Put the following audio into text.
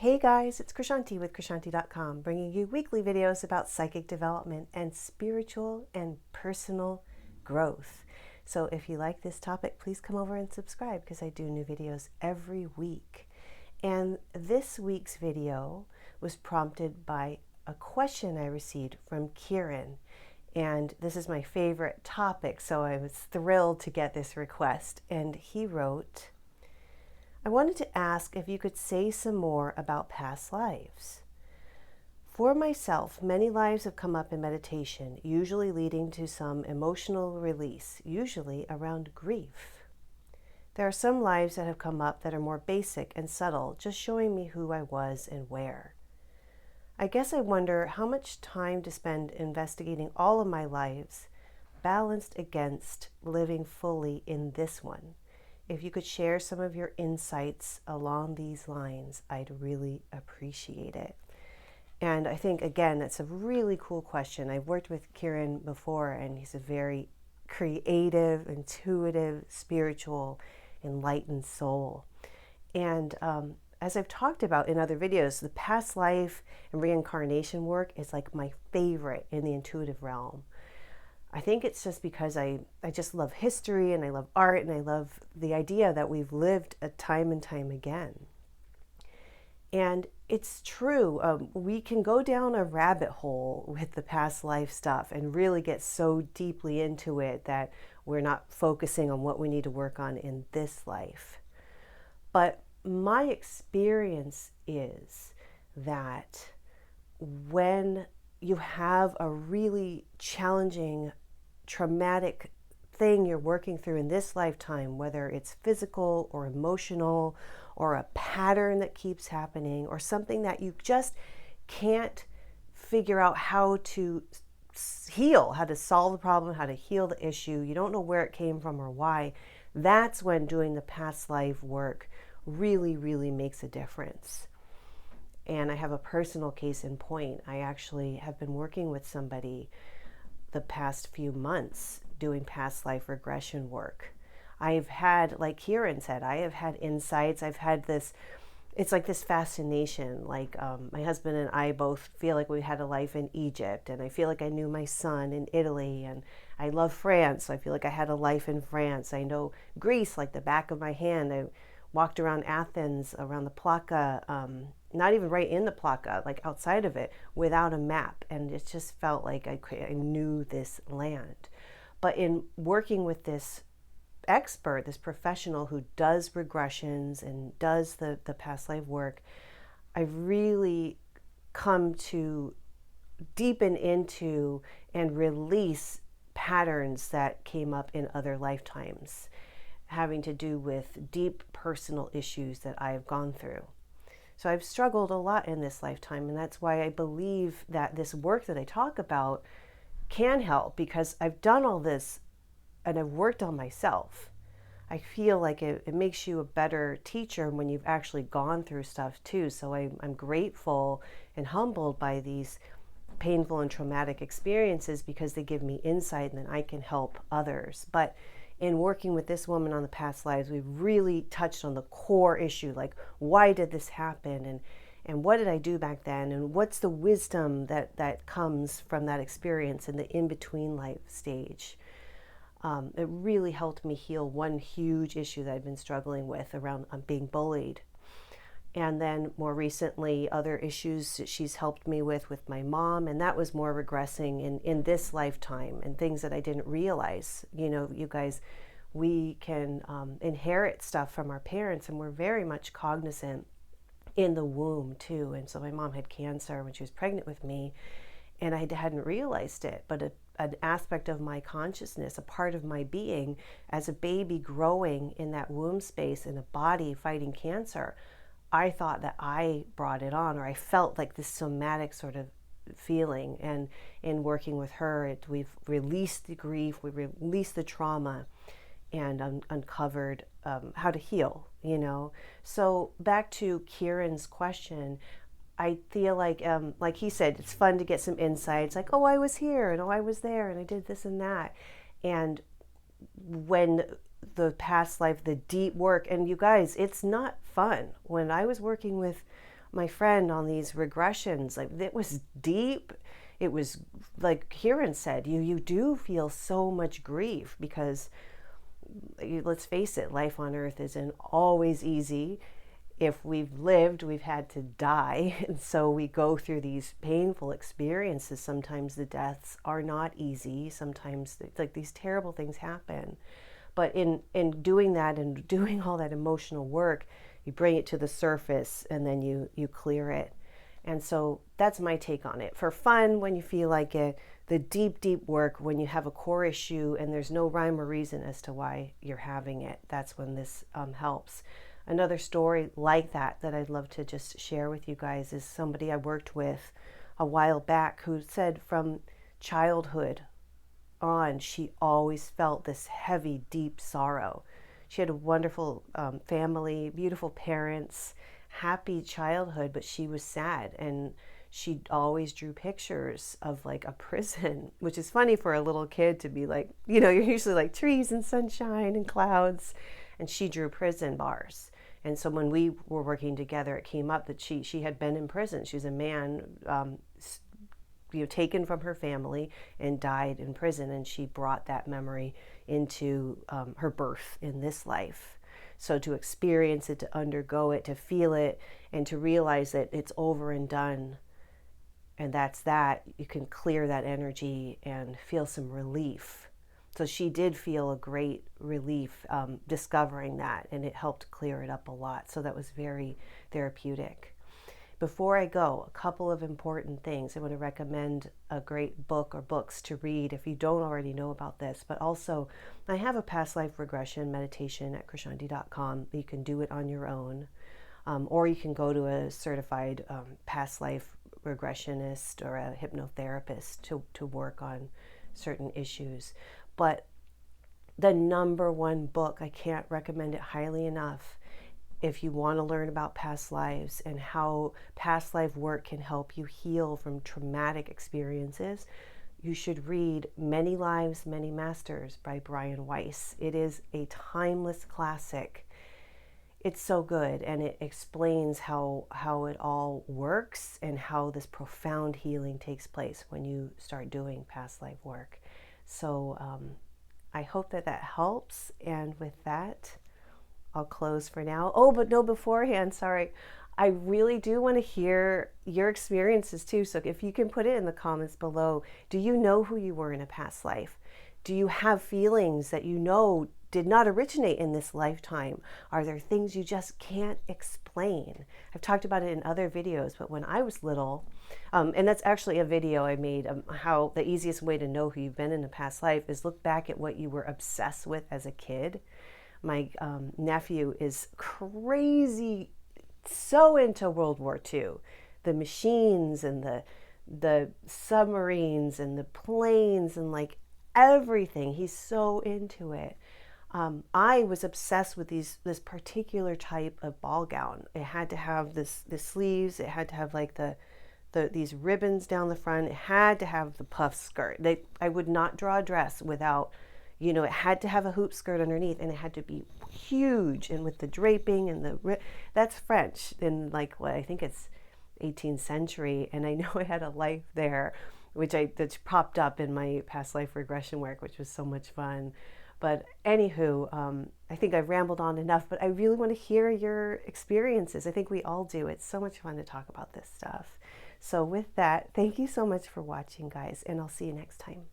Hey guys, it's Krishanti with Krishanti.com, bringing you weekly videos about psychic development and spiritual and personal growth. So if you like this topic, please come over and subscribe because I do new videos every week. And this week's video was prompted by a question I received from Kieran. And this is my favorite topic, so I was thrilled to get this request. And he wrote, I wanted to ask if you could say some more about past lives. For myself, many lives have come up in meditation, usually leading to some emotional release, usually around grief. There are some lives that have come up that are more basic and subtle, just showing me who I was and where. I guess I wonder how much time to spend investigating all of my lives, balanced against living fully in this one. If you could share some of your insights along these lines, I'd really appreciate it. And I think, again, it's a really cool question. I've worked with Kieran before, and he's a very creative, intuitive, spiritual, enlightened soul. And as I've talked about in other videos, the past life and reincarnation work is like my favorite in the intuitive realm. I think it's just because I just love history and I love art and I love the idea that we've lived a time and time again. And it's true, we can go down a rabbit hole with the past life stuff and really get so deeply into it that we're not focusing on what we need to work on in this life. But my experience is that when you have a really challenging, traumatic thing you're working through in this lifetime, whether it's physical or emotional or a pattern that keeps happening or something that you just can't figure out how to heal, how to solve the problem, how to heal the issue, you don't know where it came from or why, that's when doing the past life work really, really makes a difference. And I have a personal case in point. I actually have been working with somebody the past few months doing past life regression work. I've had, like Kieran said, I have had insights. I've had this, it's like this fascination. Like my husband and I both feel like we had a life in Egypt, and I feel like I knew my son in Italy, and I love France, so I feel like I had a life in France. I know Greece like the back of my hand. I walked around Athens, around the Plaka, not even right in the Plaka, like outside of it, without a map. And it just felt like I knew this land. But in working with this expert, this professional who does regressions and does the past life work, I've really come to deepen into and release patterns that came up in other lifetimes, having to do with deep personal issues that I've gone through. So I've struggled a lot in this lifetime, and that's why I believe that this work that I talk about can help, because I've done all this and I've worked on myself. I feel like it makes you a better teacher when you've actually gone through stuff too. So I'm grateful and humbled by these painful and traumatic experiences because they give me insight and then I can help others. But in working with this woman on the past lives, we've really touched on the core issue, like why did this happen, and what did I do back then, and what's the wisdom that comes from that experience in the in-between life stage. It really helped me heal one huge issue that I've been struggling with around being bullied. And then more recently, other issues that she's helped me with my mom, and that was more regressing in this lifetime and things that I didn't realize. You know, you guys, we can inherit stuff from our parents, and we're very much cognizant in the womb too. And so my mom had cancer when she was pregnant with me, and I hadn't realized it, but an aspect of my consciousness, a part of my being as a baby growing in that womb space in a body fighting cancer, I thought that I brought it on, or I felt like this somatic sort of feeling. And in working with her, we've released the grief, we released the trauma, and uncovered how to heal, you know. So back to Kieran's question, I feel like he said, it's fun to get some insights, like, oh, I was here, and oh, I was there, and I did this and that. And when the past life, the deep work, and you guys, it's not fun. When I was working with my friend on these regressions. Like, it was deep. It was like Kieran said, you do feel so much grief because, let's face it, life on earth isn't always easy. If we've lived, we've had to die. And so we go through these painful experiences. Sometimes the deaths are not easy. Sometimes like these terrible things happen. But in doing that and doing all that emotional work, you bring it to the surface and then you clear it. And so that's my take on it. For fun, when you feel like it, the deep, deep work, when you have a core issue and there's no rhyme or reason as to why you're having it, that's when this helps. Another story like that I'd love to just share with you guys is somebody I worked with a while back who said from childhood on, she always felt this heavy, deep sorrow. She had a wonderful family, beautiful parents, happy childhood, but she was sad, and she always drew pictures of like a prison, which is funny for a little kid to be like, you're usually like trees and sunshine and clouds, and she drew prison bars. And so when we were working together, it came up that she had been in prison. She was a man taken from her family and died in prison, and she brought that memory into her birth in this life. So to experience it, to undergo it, to feel it, and to realize that it's over and done, and that's that, you can clear that energy and feel some relief. So she did feel a great relief discovering that, and it helped clear it up a lot. So that was very therapeutic. Before I go, a couple of important things. I want to recommend a great book or books to read if you don't already know about this. But also, I have a past life regression meditation at krishanti.com. You can do it on your own, or you can go to a certified past life regressionist or a hypnotherapist to work on certain issues. But the number one book, I can't recommend it highly enough, if you want to learn about past lives and how past life work can help you heal from traumatic experiences, you should read Many Lives, Many Masters by Brian Weiss. It is a timeless classic. It's so good, and it explains how it all works and how this profound healing takes place when you start doing past life work. So I hope that helps, and with that, I'll close for now. Oh, but no, beforehand, sorry. I really do want to hear your experiences too. So if you can put it in the comments below. Do you know who you were in a past life? Do you have feelings that you know did not originate in this lifetime? Are there things you just can't explain? I've talked about it in other videos, but when I was little, and that's actually a video I made, how the easiest way to know who you've been in a past life is look back at what you were obsessed with as a kid. My nephew is crazy, so into World War II, the machines and the submarines and the planes and like everything. He's so into it. I was obsessed with this particular type of ball gown. It had to have the sleeves. It had to have like these ribbons down the front. It had to have the puff skirt. I would not draw a dress without, it had to have a hoop skirt underneath, and it had to be huge, and with the draping and that's French in I think it's 18th century, and I know I had a life there, that's popped up in my past life regression work, which was so much fun. But anywho, I think I've rambled on enough, but I really want to hear your experiences. I think we all do. It's so much fun to talk about this stuff. So with that, thank you so much for watching, guys, and I'll see you next time.